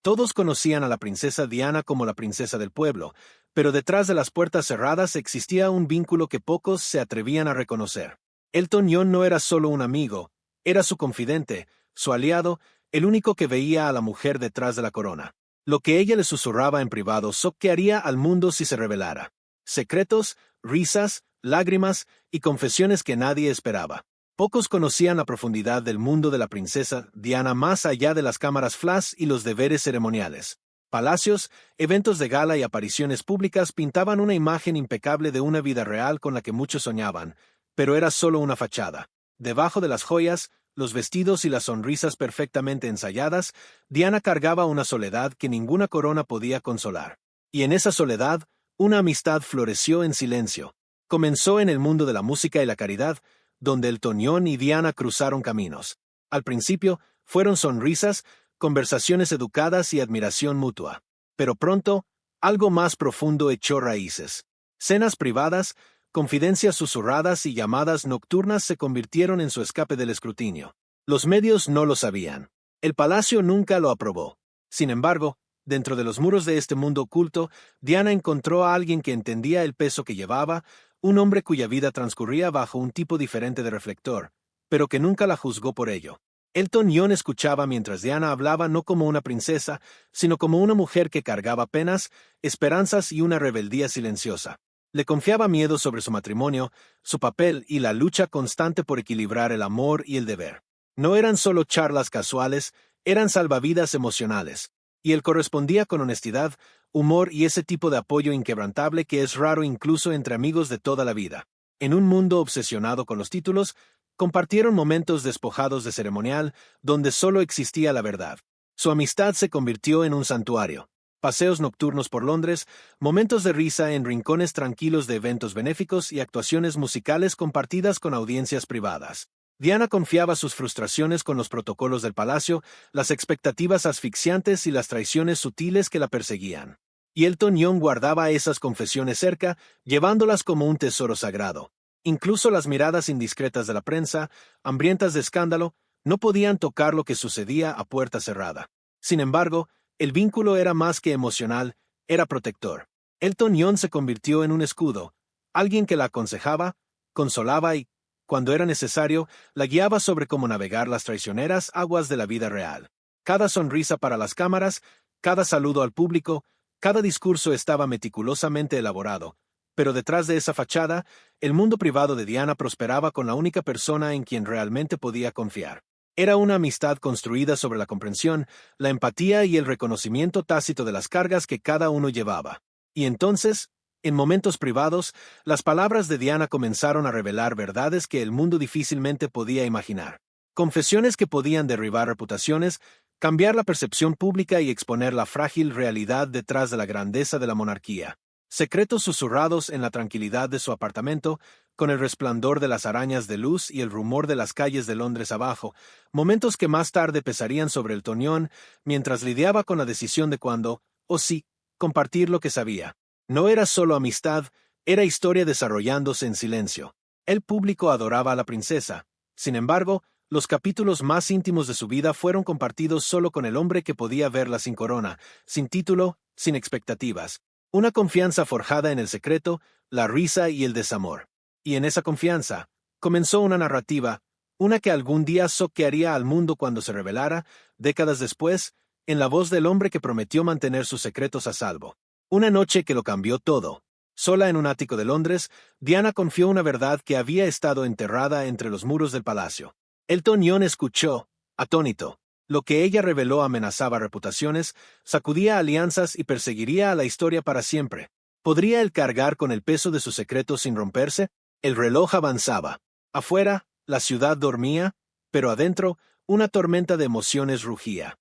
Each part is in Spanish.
Todos conocían a la princesa Diana como la princesa del pueblo, pero detrás de las puertas cerradas existía un vínculo que pocos se atrevían a reconocer. Elton John no era solo un amigo, era su confidente, su aliado, el único que veía a la mujer detrás de la corona. Lo que ella le susurraba en privado choquearía al mundo si se revelara. Secretos, risas, lágrimas y confesiones que nadie esperaba. Pocos conocían la profundidad del mundo de la princesa Diana más allá de las cámaras flash y los deberes ceremoniales. Palacios, eventos de gala y apariciones públicas pintaban una imagen impecable de una vida real con la que muchos soñaban, pero era solo una fachada. Debajo de las joyas, los vestidos y las sonrisas perfectamente ensayadas, Diana cargaba una soledad que ninguna corona podía consolar. Y en esa soledad, una amistad floreció en silencio. Comenzó en el mundo de la música y la caridad, donde Elton John y Diana cruzaron caminos. Al principio, fueron sonrisas, conversaciones educadas y admiración mutua. Pero pronto, algo más profundo echó raíces. Cenas privadas, confidencias susurradas y llamadas nocturnas se convirtieron en su escape del escrutinio. Los medios no lo sabían. El palacio nunca lo aprobó. Sin embargo, dentro de los muros de este mundo oculto, Diana encontró a alguien que entendía el peso que llevaba, un hombre cuya vida transcurría bajo un tipo diferente de reflector, pero que nunca la juzgó por ello. Elton John escuchaba mientras Diana hablaba no como una princesa, sino como una mujer que cargaba penas, esperanzas y una rebeldía silenciosa. Le confiaba miedo sobre su matrimonio, su papel y la lucha constante por equilibrar el amor y el deber. No eran solo charlas casuales, eran salvavidas emocionales, y él correspondía con honestidad, humor y ese tipo de apoyo inquebrantable que es raro incluso entre amigos de toda la vida. En un mundo obsesionado con los títulos, compartieron momentos despojados de ceremonial, donde solo existía la verdad. Su amistad se convirtió en un santuario. Paseos nocturnos por Londres, momentos de risa en rincones tranquilos de eventos benéficos y actuaciones musicales compartidas con audiencias privadas. Diana confiaba sus frustraciones con los protocolos del palacio, las expectativas asfixiantes y las traiciones sutiles que la perseguían. Y Elton John guardaba esas confesiones cerca, llevándolas como un tesoro sagrado. Incluso las miradas indiscretas de la prensa, hambrientas de escándalo, no podían tocar lo que sucedía a puerta cerrada. Sin embargo, el vínculo era más que emocional, era protector. Elton John se convirtió en un escudo, alguien que la aconsejaba, consolaba y, cuando era necesario, la guiaba sobre cómo navegar las traicioneras aguas de la vida real. Cada sonrisa para las cámaras, cada saludo al público, cada discurso estaba meticulosamente elaborado, pero detrás de esa fachada, el mundo privado de Diana prosperaba con la única persona en quien realmente podía confiar. Era una amistad construida sobre la comprensión, la empatía y el reconocimiento tácito de las cargas que cada uno llevaba. Y entonces, en momentos privados, las palabras de Diana comenzaron a revelar verdades que el mundo difícilmente podía imaginar. Confesiones que podían derribar reputaciones, cambiar la percepción pública y exponer la frágil realidad detrás de la grandeza de la monarquía. Secretos susurrados en la tranquilidad de su apartamento, con el resplandor de las arañas de luz y el rumor de las calles de Londres abajo, momentos que más tarde pesarían sobre Elton John mientras lidiaba con la decisión de cuándo, o sí, compartir lo que sabía. No era solo amistad, era historia desarrollándose en silencio. El público adoraba a la princesa. Sin embargo, los capítulos más íntimos de su vida fueron compartidos solo con el hombre que podía verla sin corona, sin título, sin expectativas. Una confianza forjada en el secreto, la risa y el desamor. Y en esa confianza, comenzó una narrativa, una que algún día choquearía al mundo cuando se revelara, décadas después, en la voz del hombre que prometió mantener sus secretos a salvo. Una noche que lo cambió todo. Sola en un ático de Londres, Diana confió una verdad que había estado enterrada entre los muros del palacio. Elton John escuchó, atónito. Lo que ella reveló amenazaba reputaciones, sacudía alianzas y perseguiría a la historia para siempre. ¿Podría él cargar con el peso de sus secretos sin romperse? El reloj avanzaba. Afuera, la ciudad dormía, pero adentro, una tormenta de emociones rugía.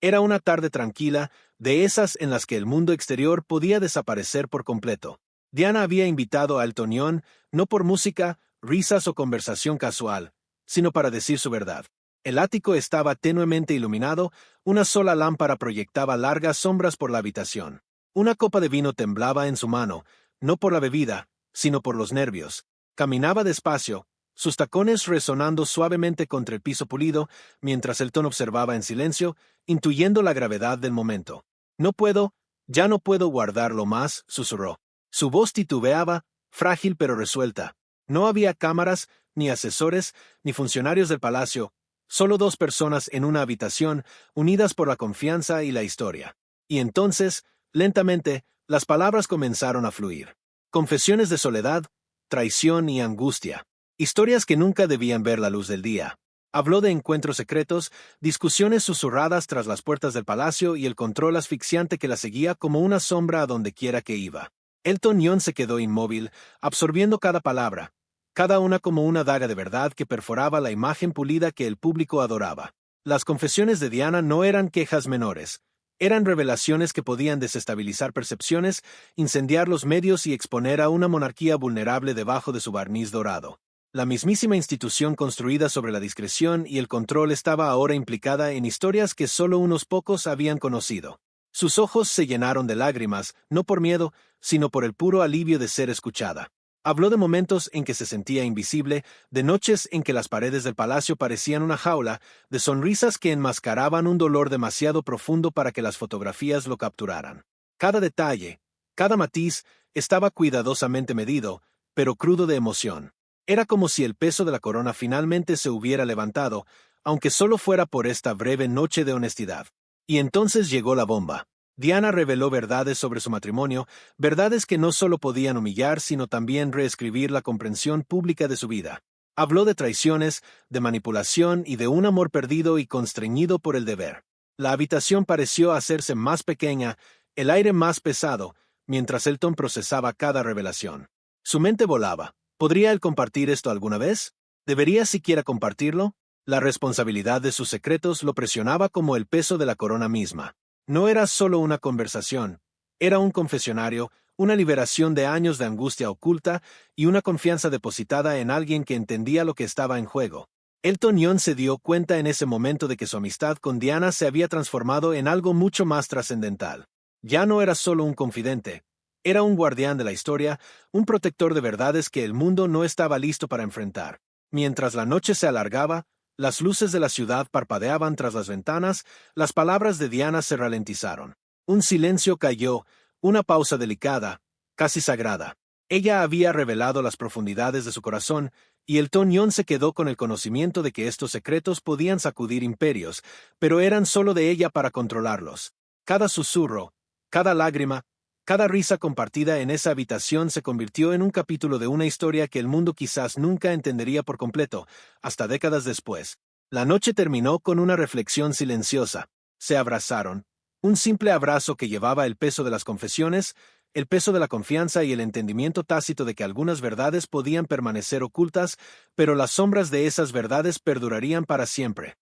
Era una tarde tranquila, de esas en las que el mundo exterior podía desaparecer por completo. Diana había invitado a Elton John, no por música, risas o conversación casual, sino para decir su verdad. El ático estaba tenuemente iluminado, una sola lámpara proyectaba largas sombras por la habitación. Una copa de vino temblaba en su mano, no por la bebida, sino por los nervios. Caminaba despacio, sus tacones resonando suavemente contra el piso pulido, mientras Elton observaba en silencio, intuyendo la gravedad del momento. No puedo, ya no puedo guardarlo más, susurró. Su voz titubeaba, frágil pero resuelta. No había cámaras, ni asesores, ni funcionarios del palacio, solo dos personas en una habitación, unidas por la confianza y la historia. Y entonces, lentamente, las palabras comenzaron a fluir. Confesiones de soledad, traición y angustia. Historias que nunca debían ver la luz del día. Habló de encuentros secretos, discusiones susurradas tras las puertas del palacio y el control asfixiante que la seguía como una sombra a donde quiera que iba. Elton John se quedó inmóvil, absorbiendo cada palabra, cada una como una daga de verdad que perforaba la imagen pulida que el público adoraba. Las confesiones de Diana no eran quejas menores. Eran revelaciones que podían desestabilizar percepciones, incendiar los medios y exponer a una monarquía vulnerable debajo de su barniz dorado. La mismísima institución construida sobre la discreción y el control estaba ahora implicada en historias que solo unos pocos habían conocido. Sus ojos se llenaron de lágrimas, no por miedo, sino por el puro alivio de ser escuchada. Habló de momentos en que se sentía invisible, de noches en que las paredes del palacio parecían una jaula, de sonrisas que enmascaraban un dolor demasiado profundo para que las fotografías lo capturaran. Cada detalle, cada matiz, estaba cuidadosamente medido, pero crudo de emoción. Era como si el peso de la corona finalmente se hubiera levantado, aunque solo fuera por esta breve noche de honestidad. Y entonces llegó la bomba. Diana reveló verdades sobre su matrimonio, verdades que no solo podían humillar, sino también reescribir la comprensión pública de su vida. Habló de traiciones, de manipulación y de un amor perdido y constreñido por el deber. La habitación pareció hacerse más pequeña, el aire más pesado, mientras Elton procesaba cada revelación. Su mente volaba. ¿Podría él compartir esto alguna vez? ¿Debería siquiera compartirlo? La responsabilidad de sus secretos lo presionaba como el peso de la corona misma. No era solo una conversación, era un confesionario, una liberación de años de angustia oculta y una confianza depositada en alguien que entendía lo que estaba en juego. Elton John se dio cuenta en ese momento de que su amistad con Diana se había transformado en algo mucho más trascendental. Ya no era solo un confidente, era un guardián de la historia, un protector de verdades que el mundo no estaba listo para enfrentar. Mientras la noche se alargaba, las luces de la ciudad parpadeaban tras las ventanas, las palabras de Diana se ralentizaron. Un silencio cayó, una pausa delicada, casi sagrada. Ella había revelado las profundidades de su corazón, y Elton John se quedó con el conocimiento de que estos secretos podían sacudir imperios, pero eran solo de ella para controlarlos. Cada susurro, cada lágrima, cada risa compartida en esa habitación se convirtió en un capítulo de una historia que el mundo quizás nunca entendería por completo, hasta décadas después. La noche terminó con una reflexión silenciosa. Se abrazaron. Un simple abrazo que llevaba el peso de las confesiones, el peso de la confianza y el entendimiento tácito de que algunas verdades podían permanecer ocultas, pero las sombras de esas verdades perdurarían para siempre.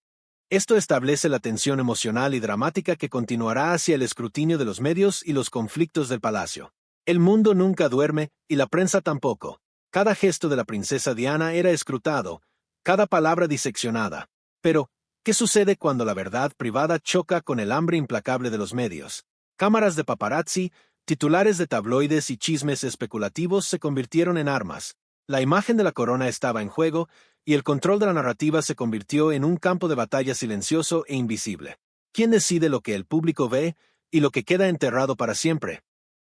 Esto establece la tensión emocional y dramática que continuará hacia el escrutinio de los medios y los conflictos del palacio. El mundo nunca duerme, y la prensa tampoco. Cada gesto de la princesa Diana era escrutado, cada palabra diseccionada. Pero, ¿qué sucede cuando la verdad privada choca con el hambre implacable de los medios? Cámaras de paparazzi, titulares de tabloides y chismes especulativos se convirtieron en armas. La imagen de la corona estaba en juego, y el control de la narrativa se convirtió en un campo de batalla silencioso e invisible. ¿Quién decide lo que el público ve y lo que queda enterrado para siempre?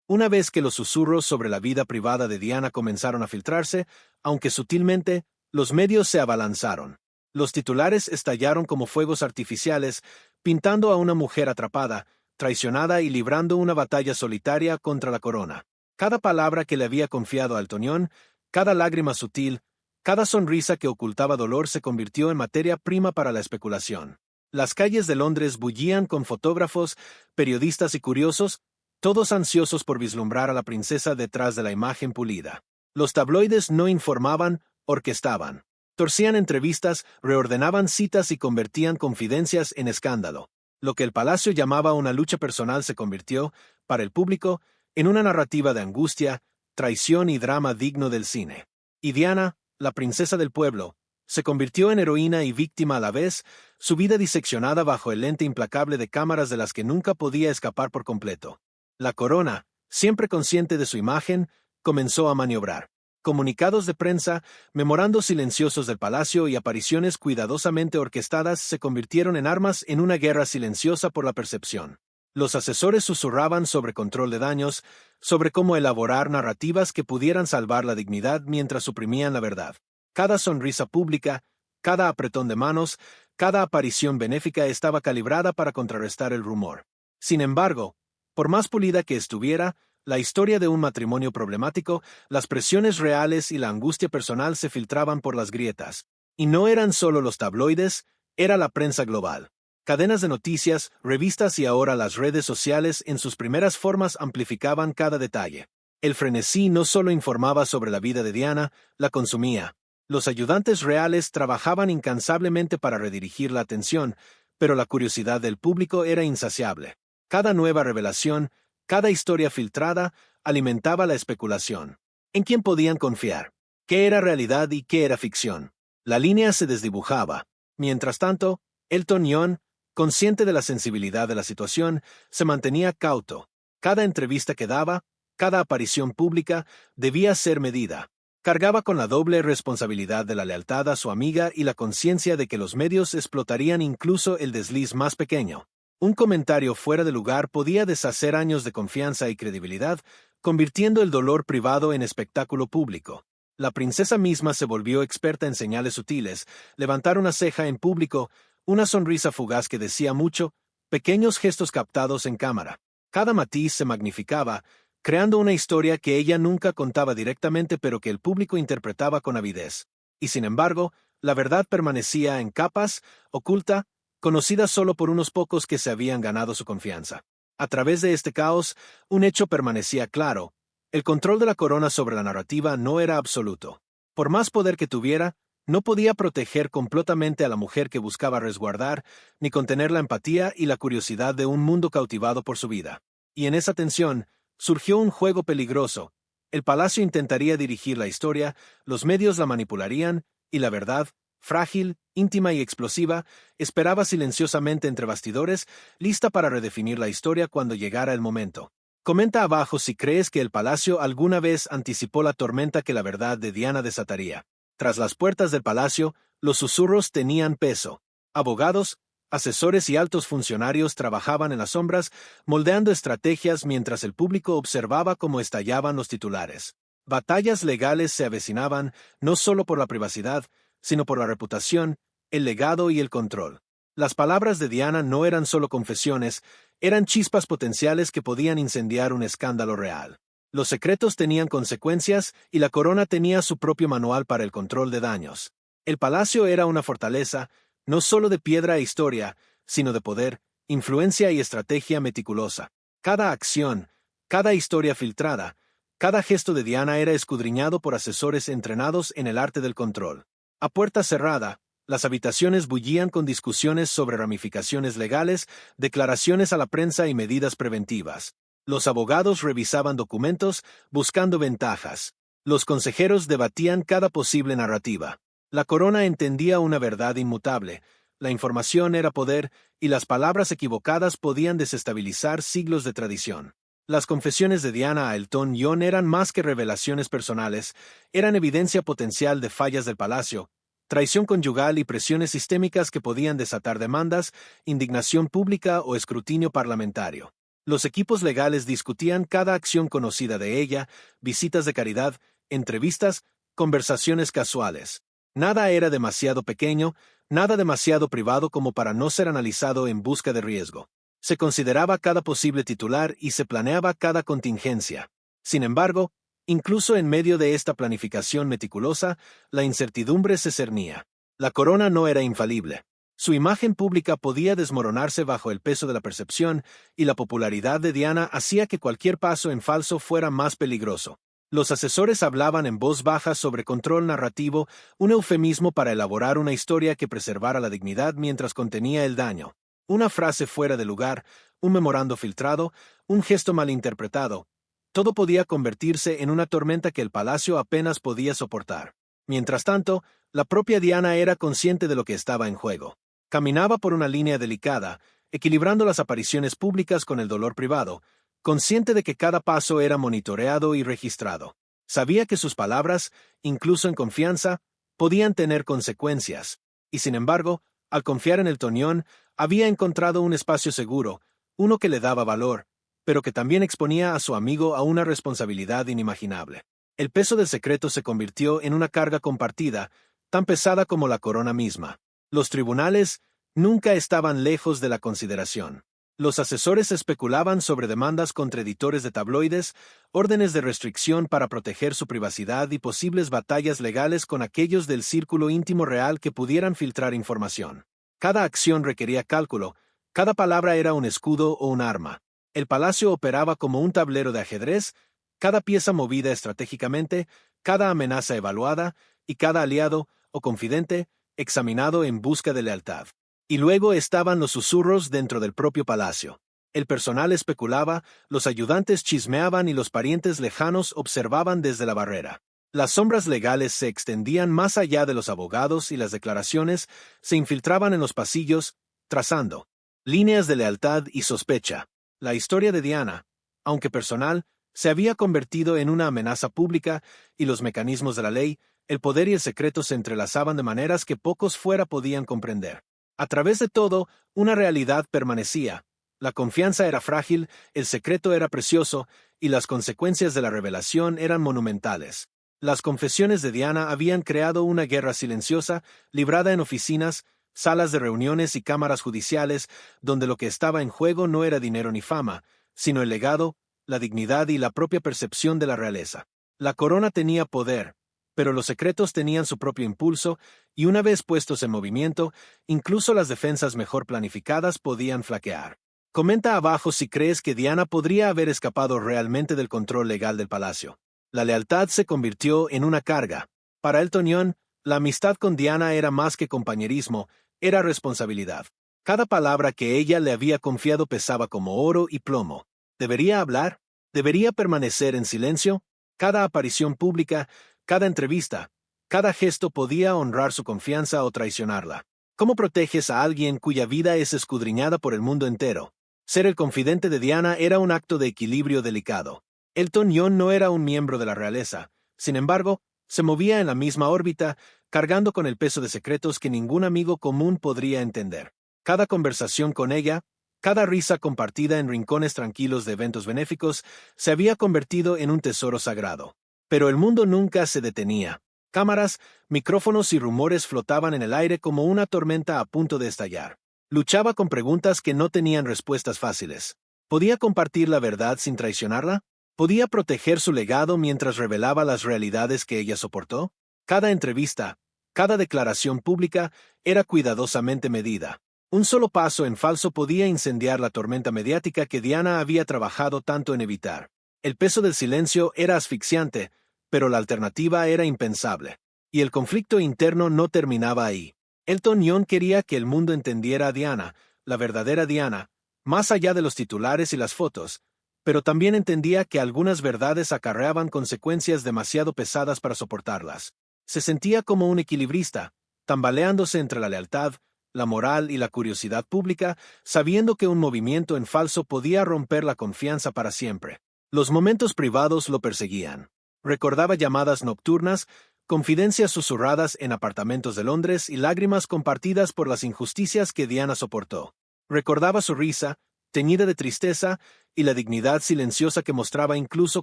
Una vez que los susurros sobre la vida privada de Diana comenzaron a filtrarse, aunque sutilmente, los medios se abalanzaron. Los titulares estallaron como fuegos artificiales, pintando a una mujer atrapada, traicionada y librando una batalla solitaria contra la corona. Cada palabra que le había confiado a Elton John, cada lágrima sutil, cada sonrisa que ocultaba dolor se convirtió en materia prima para la especulación. Las calles de Londres bullían con fotógrafos, periodistas y curiosos, todos ansiosos por vislumbrar a la princesa detrás de la imagen pulida. Los tabloides no informaban, orquestaban. Torcían entrevistas, reordenaban citas y convertían confidencias en escándalo. Lo que el palacio llamaba una lucha personal se convirtió, para el público, en una narrativa de angustia, traición y drama digno del cine. Y Diana, la princesa del pueblo, se convirtió en heroína y víctima a la vez, su vida diseccionada bajo el lente implacable de cámaras de las que nunca podía escapar por completo. La corona, siempre consciente de su imagen, comenzó a maniobrar. Comunicados de prensa, memorandos silenciosos del palacio y apariciones cuidadosamente orquestadas se convirtieron en armas en una guerra silenciosa por la percepción. Los asesores susurraban sobre control de daños, sobre cómo elaborar narrativas que pudieran salvar la dignidad mientras suprimían la verdad. Cada sonrisa pública, cada apretón de manos, cada aparición benéfica estaba calibrada para contrarrestar el rumor. Sin embargo, por más pulida que estuviera, la historia de un matrimonio problemático, las presiones reales y la angustia personal se filtraban por las grietas. Y no eran solo los tabloides, era la prensa global. Cadenas de noticias, revistas y ahora las redes sociales en sus primeras formas amplificaban cada detalle. El frenesí no solo informaba sobre la vida de Diana, la consumía. Los ayudantes reales trabajaban incansablemente para redirigir la atención, pero la curiosidad del público era insaciable. Cada nueva revelación, cada historia filtrada, alimentaba la especulación. ¿En quién podían confiar? ¿Qué era realidad y qué era ficción? La línea se desdibujaba. Mientras tanto, Elton John, consciente de la sensibilidad de la situación, se mantenía cauto. Cada entrevista que daba, cada aparición pública, debía ser medida. Cargaba con la doble responsabilidad de la lealtad a su amiga y la conciencia de que los medios explotarían incluso el desliz más pequeño. Un comentario fuera de lugar podía deshacer años de confianza y credibilidad, convirtiendo el dolor privado en espectáculo público. La princesa misma se volvió experta en señales sutiles, levantar una ceja en público, una sonrisa fugaz que decía mucho, pequeños gestos captados en cámara. Cada matiz se magnificaba, creando una historia que ella nunca contaba directamente pero que el público interpretaba con avidez. Y sin embargo, la verdad permanecía en capas, oculta, conocida solo por unos pocos que se habían ganado su confianza. A través de este caos, un hecho permanecía claro: el control de la corona sobre la narrativa no era absoluto. Por más poder que tuviera, no podía proteger completamente a la mujer que buscaba resguardar, ni contener la empatía y la curiosidad de un mundo cautivado por su vida. Y en esa tensión, surgió un juego peligroso. El palacio intentaría dirigir la historia, los medios la manipularían, y la verdad, frágil, íntima y explosiva, esperaba silenciosamente entre bastidores, lista para redefinir la historia cuando llegara el momento. Comenta abajo si crees que el palacio alguna vez anticipó la tormenta que la verdad de Diana desataría. Tras las puertas del palacio, los susurros tenían peso. Abogados, asesores y altos funcionarios trabajaban en las sombras, moldeando estrategias mientras el público observaba cómo estallaban los titulares. Batallas legales se avecinaban, no solo por la privacidad, sino por la reputación, el legado y el control. Las palabras de Diana no eran solo confesiones, eran chispas potenciales que podían incendiar un escándalo real. Los secretos tenían consecuencias y la corona tenía su propio manual para el control de daños. El palacio era una fortaleza, no solo de piedra e historia, sino de poder, influencia y estrategia meticulosa. Cada acción, cada historia filtrada, cada gesto de Diana era escudriñado por asesores entrenados en el arte del control. A puerta cerrada, las habitaciones bullían con discusiones sobre ramificaciones legales, declaraciones a la prensa y medidas preventivas. Los abogados revisaban documentos, buscando ventajas. Los consejeros debatían cada posible narrativa. La corona entendía una verdad inmutable: la información era poder, y las palabras equivocadas podían desestabilizar siglos de tradición. Las confesiones de Diana a Elton John eran más que revelaciones personales, eran evidencia potencial de fallas del palacio, traición conyugal y presiones sistémicas que podían desatar demandas, indignación pública o escrutinio parlamentario. Los equipos legales discutían cada acción conocida de ella, visitas de caridad, entrevistas, conversaciones casuales. Nada era demasiado pequeño, nada demasiado privado como para no ser analizado en busca de riesgo. Se consideraba cada posible titular y se planeaba cada contingencia. Sin embargo, incluso en medio de esta planificación meticulosa, la incertidumbre se cernía. La corona no era infalible. Su imagen pública podía desmoronarse bajo el peso de la percepción, y la popularidad de Diana hacía que cualquier paso en falso fuera más peligroso. Los asesores hablaban en voz baja sobre control narrativo, un eufemismo para elaborar una historia que preservara la dignidad mientras contenía el daño. Una frase fuera de lugar, un memorando filtrado, un gesto malinterpretado. Todo podía convertirse en una tormenta que el palacio apenas podía soportar. Mientras tanto, la propia Diana era consciente de lo que estaba en juego. Caminaba por una línea delicada, equilibrando las apariciones públicas con el dolor privado, consciente de que cada paso era monitoreado y registrado. Sabía que sus palabras, incluso en confianza, podían tener consecuencias. Y sin embargo, al confiar en Elton John, había encontrado un espacio seguro, uno que le daba valor, pero que también exponía a su amigo a una responsabilidad inimaginable. El peso del secreto se convirtió en una carga compartida, tan pesada como la corona misma. Los tribunales nunca estaban lejos de la consideración. Los asesores especulaban sobre demandas contra editores de tabloides, órdenes de restricción para proteger su privacidad y posibles batallas legales con aquellos del círculo íntimo real que pudieran filtrar información. Cada acción requería cálculo, cada palabra era un escudo o un arma. El palacio operaba como un tablero de ajedrez, cada pieza movida estratégicamente, cada amenaza evaluada, y cada aliado, o confidente, examinado en busca de lealtad. Y luego estaban los susurros dentro del propio palacio. El personal especulaba, los ayudantes chismeaban y los parientes lejanos observaban desde la barrera. Las sombras legales se extendían más allá de los abogados y las declaraciones se infiltraban en los pasillos, trazando líneas de lealtad y sospecha. La historia de Diana, aunque personal, se había convertido en una amenaza pública y los mecanismos de la ley, el poder y el secreto se entrelazaban de maneras que pocos fuera podían comprender. A través de todo, una realidad permanecía. La confianza era frágil, el secreto era precioso, y las consecuencias de la revelación eran monumentales. Las confesiones de Diana habían creado una guerra silenciosa, librada en oficinas, salas de reuniones y cámaras judiciales, donde lo que estaba en juego no era dinero ni fama, sino el legado, la dignidad y la propia percepción de la realeza. La corona tenía poder, pero los secretos tenían su propio impulso, y una vez puestos en movimiento, incluso las defensas mejor planificadas podían flaquear. Comenta abajo si crees que Diana podría haber escapado realmente del control legal del palacio. La lealtad se convirtió en una carga. Para Elton John, la amistad con Diana era más que compañerismo, era responsabilidad. Cada palabra que ella le había confiado pesaba como oro y plomo. ¿Debería hablar? ¿Debería permanecer en silencio? Cada aparición pública, cada entrevista, cada gesto podía honrar su confianza o traicionarla. ¿Cómo proteges a alguien cuya vida es escudriñada por el mundo entero? Ser el confidente de Diana era un acto de equilibrio delicado. Elton John no era un miembro de la realeza. Sin embargo, se movía en la misma órbita, cargando con el peso de secretos que ningún amigo común podría entender. Cada conversación con ella, cada risa compartida en rincones tranquilos de eventos benéficos, se había convertido en un tesoro sagrado. Pero el mundo nunca se detenía. Cámaras, micrófonos y rumores flotaban en el aire como una tormenta a punto de estallar. Luchaba con preguntas que no tenían respuestas fáciles. ¿Podía compartir la verdad sin traicionarla? ¿Podía proteger su legado mientras revelaba las realidades que ella soportó? Cada entrevista, cada declaración pública era cuidadosamente medida. Un solo paso en falso podía incendiar la tormenta mediática que Diana había trabajado tanto en evitar. El peso del silencio era asfixiante, pero la alternativa era impensable. Y el conflicto interno no terminaba ahí. Elton John quería que el mundo entendiera a Diana, la verdadera Diana, más allá de los titulares y las fotos, pero también entendía que algunas verdades acarreaban consecuencias demasiado pesadas para soportarlas. Se sentía como un equilibrista, tambaleándose entre la lealtad, la moral y la curiosidad pública, sabiendo que un movimiento en falso podía romper la confianza para siempre. Los momentos privados lo perseguían. Recordaba llamadas nocturnas, confidencias susurradas en apartamentos de Londres y lágrimas compartidas por las injusticias que Diana soportó. Recordaba su risa, teñida de tristeza, y la dignidad silenciosa que mostraba incluso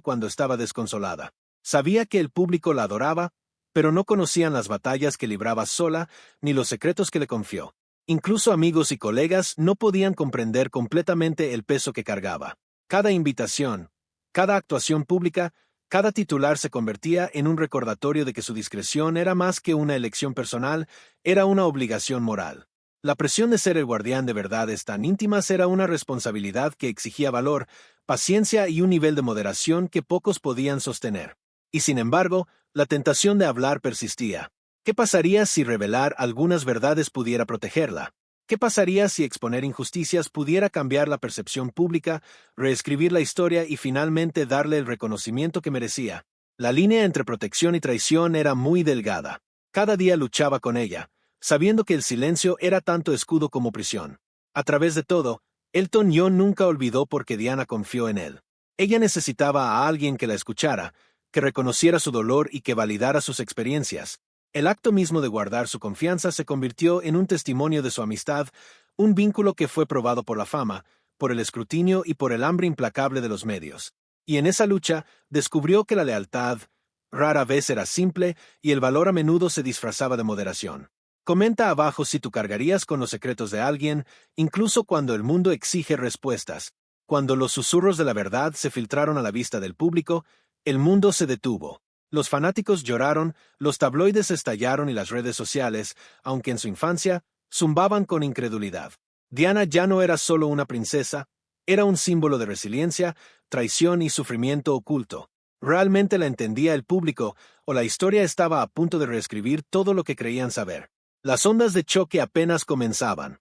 cuando estaba desconsolada. Sabía que el público la adoraba, pero no conocían las batallas que libraba sola ni los secretos que le confió. Incluso amigos y colegas no podían comprender completamente el peso que cargaba. Cada invitación, cada actuación pública, cada titular se convertía en un recordatorio de que su discreción era más que una elección personal, era una obligación moral. La presión de ser el guardián de verdades tan íntimas era una responsabilidad que exigía valor, paciencia y un nivel de moderación que pocos podían sostener. Y sin embargo, la tentación de hablar persistía. ¿Qué pasaría si revelar algunas verdades pudiera protegerla? ¿Qué pasaría si exponer injusticias pudiera cambiar la percepción pública, reescribir la historia y finalmente darle el reconocimiento que merecía? La línea entre protección y traición era muy delgada. Cada día luchaba con ella, sabiendo que el silencio era tanto escudo como prisión. A través de todo, Elton John nunca olvidó por qué Diana confió en él. Ella necesitaba a alguien que la escuchara, que reconociera su dolor y que validara sus experiencias. El acto mismo de guardar su confianza se convirtió en un testimonio de su amistad, un vínculo que fue probado por la fama, por el escrutinio y por el hambre implacable de los medios. Y en esa lucha descubrió que la lealtad rara vez era simple y el valor a menudo se disfrazaba de moderación. Comenta abajo si tú cargarías con los secretos de alguien, incluso cuando el mundo exige respuestas. Cuando los susurros de la verdad se filtraron a la vista del público, el mundo se detuvo. Los fanáticos lloraron, los tabloides estallaron y las redes sociales, aunque en su infancia, zumbaban con incredulidad. Diana ya no era solo una princesa, era un símbolo de resiliencia, traición y sufrimiento oculto. ¿Realmente la entendía el público, o la historia estaba a punto de reescribir todo lo que creían saber? Las ondas de choque apenas comenzaban.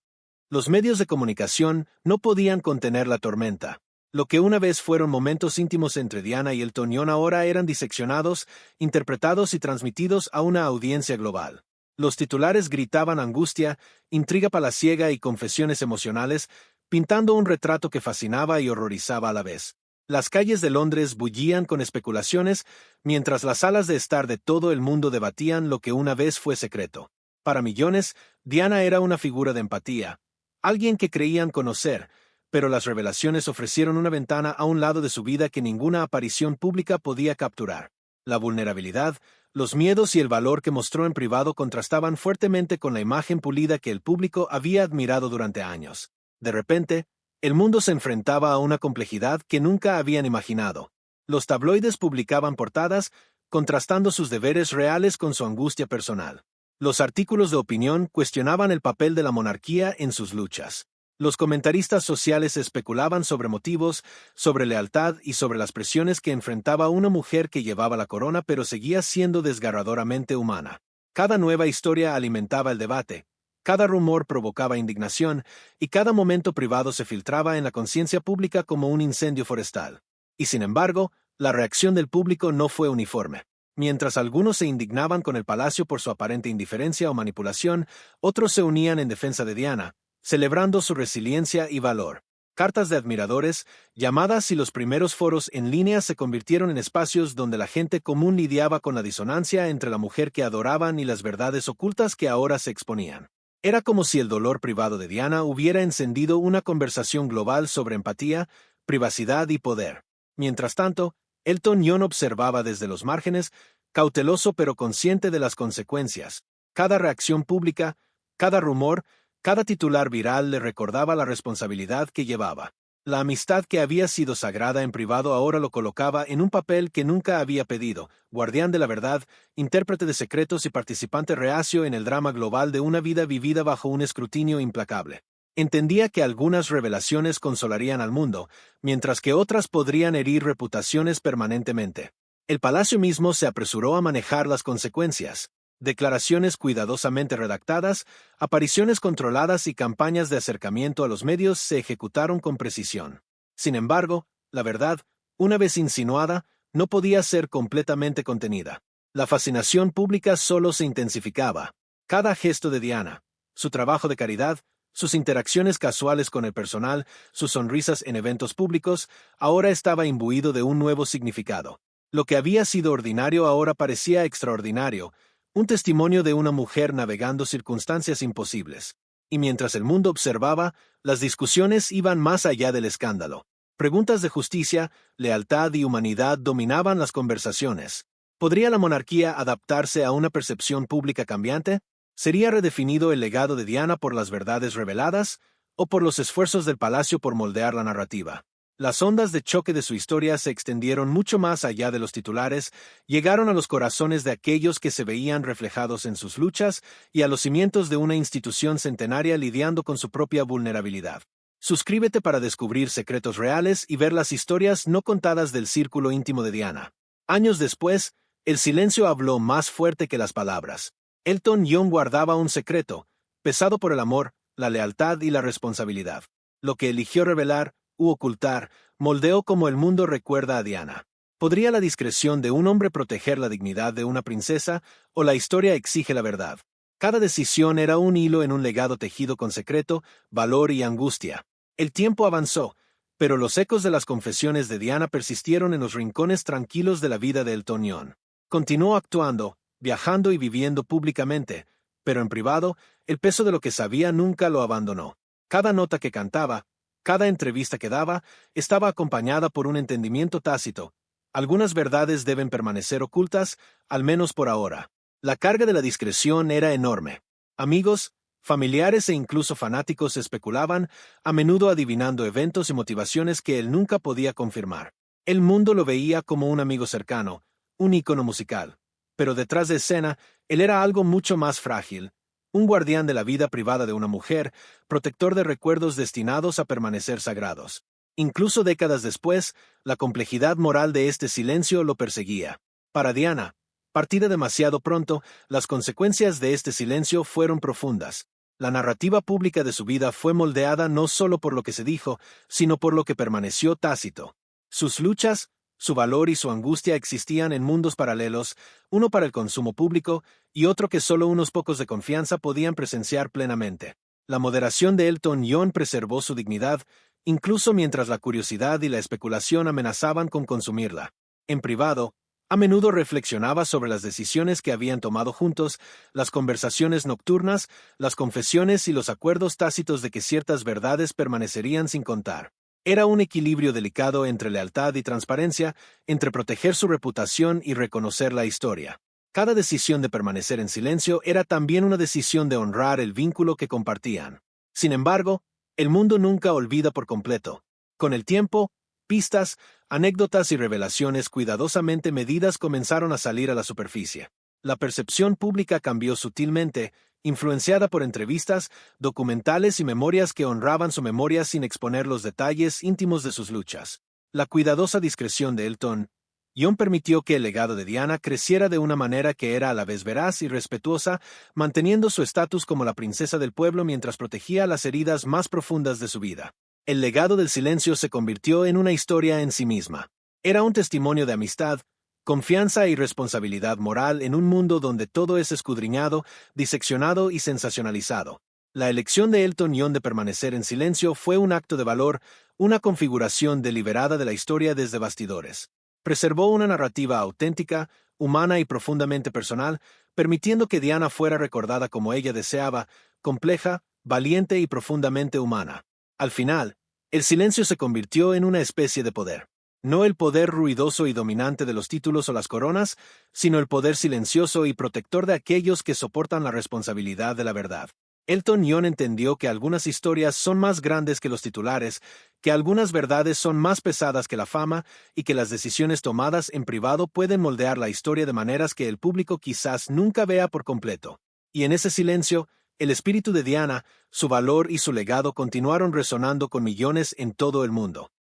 Los medios de comunicación no podían contener la tormenta. Lo que una vez fueron momentos íntimos entre Diana y Elton John ahora eran diseccionados, interpretados y transmitidos a una audiencia global. Los titulares gritaban angustia, intriga palaciega y confesiones emocionales, pintando un retrato que fascinaba y horrorizaba a la vez. Las calles de Londres bullían con especulaciones, mientras las salas de estar de todo el mundo debatían lo que una vez fue secreto. Para millones, Diana era una figura de empatía, alguien que creían conocer, pero las revelaciones ofrecieron una ventana a un lado de su vida que ninguna aparición pública podía capturar. La vulnerabilidad, los miedos y el valor que mostró en privado contrastaban fuertemente con la imagen pulida que el público había admirado durante años. De repente, el mundo se enfrentaba a una complejidad que nunca habían imaginado. Los tabloides publicaban portadas, contrastando sus deberes reales con su angustia personal. Los artículos de opinión cuestionaban el papel de la monarquía en sus luchas. Los comentaristas sociales especulaban sobre motivos, sobre lealtad y sobre las presiones que enfrentaba una mujer que llevaba la corona pero seguía siendo desgarradoramente humana. Cada nueva historia alimentaba el debate, cada rumor provocaba indignación y cada momento privado se filtraba en la conciencia pública como un incendio forestal. Y sin embargo, la reacción del público no fue uniforme. Mientras algunos se indignaban con el palacio por su aparente indiferencia o manipulación, otros se unían en defensa de Diana, celebrando su resiliencia y valor. Cartas de admiradores, llamadas y los primeros foros en línea se convirtieron en espacios donde la gente común lidiaba con la disonancia entre la mujer que adoraban y las verdades ocultas que ahora se exponían. Era como si el dolor privado de Diana hubiera encendido una conversación global sobre empatía, privacidad y poder. Mientras tanto, Elton John observaba desde los márgenes, cauteloso pero consciente de las consecuencias. Cada reacción pública, cada rumor, cada titular viral le recordaba la responsabilidad que llevaba. La amistad que había sido sagrada en privado ahora lo colocaba en un papel que nunca había pedido, guardián de la verdad, intérprete de secretos y participante reacio en el drama global de una vida vivida bajo un escrutinio implacable. Entendía que algunas revelaciones consolarían al mundo, mientras que otras podrían herir reputaciones permanentemente. El palacio mismo se apresuró a manejar las consecuencias. Declaraciones cuidadosamente redactadas, apariciones controladas y campañas de acercamiento a los medios se ejecutaron con precisión. Sin embargo, la verdad, una vez insinuada, no podía ser completamente contenida. La fascinación pública solo se intensificaba. Cada gesto de Diana, su trabajo de caridad, sus interacciones casuales con el personal, sus sonrisas en eventos públicos, ahora estaba imbuido de un nuevo significado. Lo que había sido ordinario ahora parecía extraordinario, un testimonio de una mujer navegando circunstancias imposibles. Y mientras el mundo observaba, las discusiones iban más allá del escándalo. Preguntas de justicia, lealtad y humanidad dominaban las conversaciones. ¿Podría la monarquía adaptarse a una percepción pública cambiante? ¿Sería redefinido el legado de Diana por las verdades reveladas, o por los esfuerzos del palacio por moldear la narrativa? Las ondas de choque de su historia se extendieron mucho más allá de los titulares, llegaron a los corazones de aquellos que se veían reflejados en sus luchas y a los cimientos de una institución centenaria lidiando con su propia vulnerabilidad. Suscríbete para descubrir secretos reales y ver las historias no contadas del círculo íntimo de Diana. Años después, el silencio habló más fuerte que las palabras. Elton John guardaba un secreto, pesado por el amor, la lealtad y la responsabilidad. Lo que eligió revelar, u ocultar, moldeó como el mundo recuerda a Diana. ¿Podría la discreción de un hombre proteger la dignidad de una princesa, o la historia exige la verdad? Cada decisión era un hilo en un legado tejido con secreto, valor y angustia. El tiempo avanzó, Pero los ecos de las confesiones de Diana persistieron en los rincones tranquilos de la vida de Elton John. Continuó actuando, viajando y viviendo públicamente, pero en privado, el peso de lo que sabía nunca lo abandonó. Cada nota que cantaba, cada entrevista que daba, estaba acompañada por un entendimiento tácito. Algunas verdades deben permanecer ocultas, al menos por ahora. La carga de la discreción era enorme. Amigos, familiares e incluso fanáticos especulaban, a menudo adivinando eventos y motivaciones que él nunca podía confirmar. El mundo lo veía como un amigo cercano, un ícono musical. Pero detrás de escena, él era algo mucho más frágil, un guardián de la vida privada de una mujer, protector de recuerdos destinados a permanecer sagrados. Incluso décadas después, la complejidad moral de este silencio lo perseguía. Para Diana, partida demasiado pronto, las consecuencias de este silencio fueron profundas. La narrativa pública de su vida fue moldeada no solo por lo que se dijo, sino por lo que permaneció tácito. Sus luchas, su valor y su angustia existían en mundos paralelos, uno para el consumo público y otro que solo unos pocos de confianza podían presenciar plenamente. La moderación de Elton John preservó su dignidad, incluso mientras la curiosidad y la especulación amenazaban con consumirla. En privado, a menudo reflexionaba sobre las decisiones que habían tomado juntos, las conversaciones nocturnas, las confesiones y los acuerdos tácitos de que ciertas verdades permanecerían sin contar. Era un equilibrio delicado entre lealtad y transparencia, entre proteger su reputación y reconocer la historia. Cada decisión de permanecer en silencio era también una decisión de honrar el vínculo que compartían. Sin embargo, el mundo nunca olvida por completo. Con el tiempo, pistas, anécdotas y revelaciones cuidadosamente medidas comenzaron a salir a la superficie. La percepción pública cambió sutilmente, influenciada por entrevistas, documentales y memorias que honraban su memoria sin exponer los detalles íntimos de sus luchas. La cuidadosa discreción de Elton John permitió que el legado de Diana creciera de una manera que era a la vez veraz y respetuosa, manteniendo su estatus como la princesa del pueblo mientras protegía las heridas más profundas de su vida. El legado del silencio se convirtió en una historia en sí misma. Era un testimonio de amistad, confianza y responsabilidad moral en un mundo donde todo es escudriñado, diseccionado y sensacionalizado. La elección de Elton John de permanecer en silencio fue un acto de valor, una configuración deliberada de la historia desde bastidores. Preservó una narrativa auténtica, humana y profundamente personal, permitiendo que Diana fuera recordada como ella deseaba, compleja, valiente y profundamente humana. Al final, el silencio se convirtió en una especie de poder. No el poder ruidoso y dominante de los títulos o las coronas, sino el poder silencioso y protector de aquellos que soportan la responsabilidad de la verdad. Elton John entendió que algunas historias son más grandes que los titulares, que algunas verdades son más pesadas que la fama y que las decisiones tomadas en privado pueden moldear la historia de maneras que el público quizás nunca vea por completo. Y en ese silencio, el espíritu de Diana, su valor y su legado continuaron resonando con millones en todo el mundo.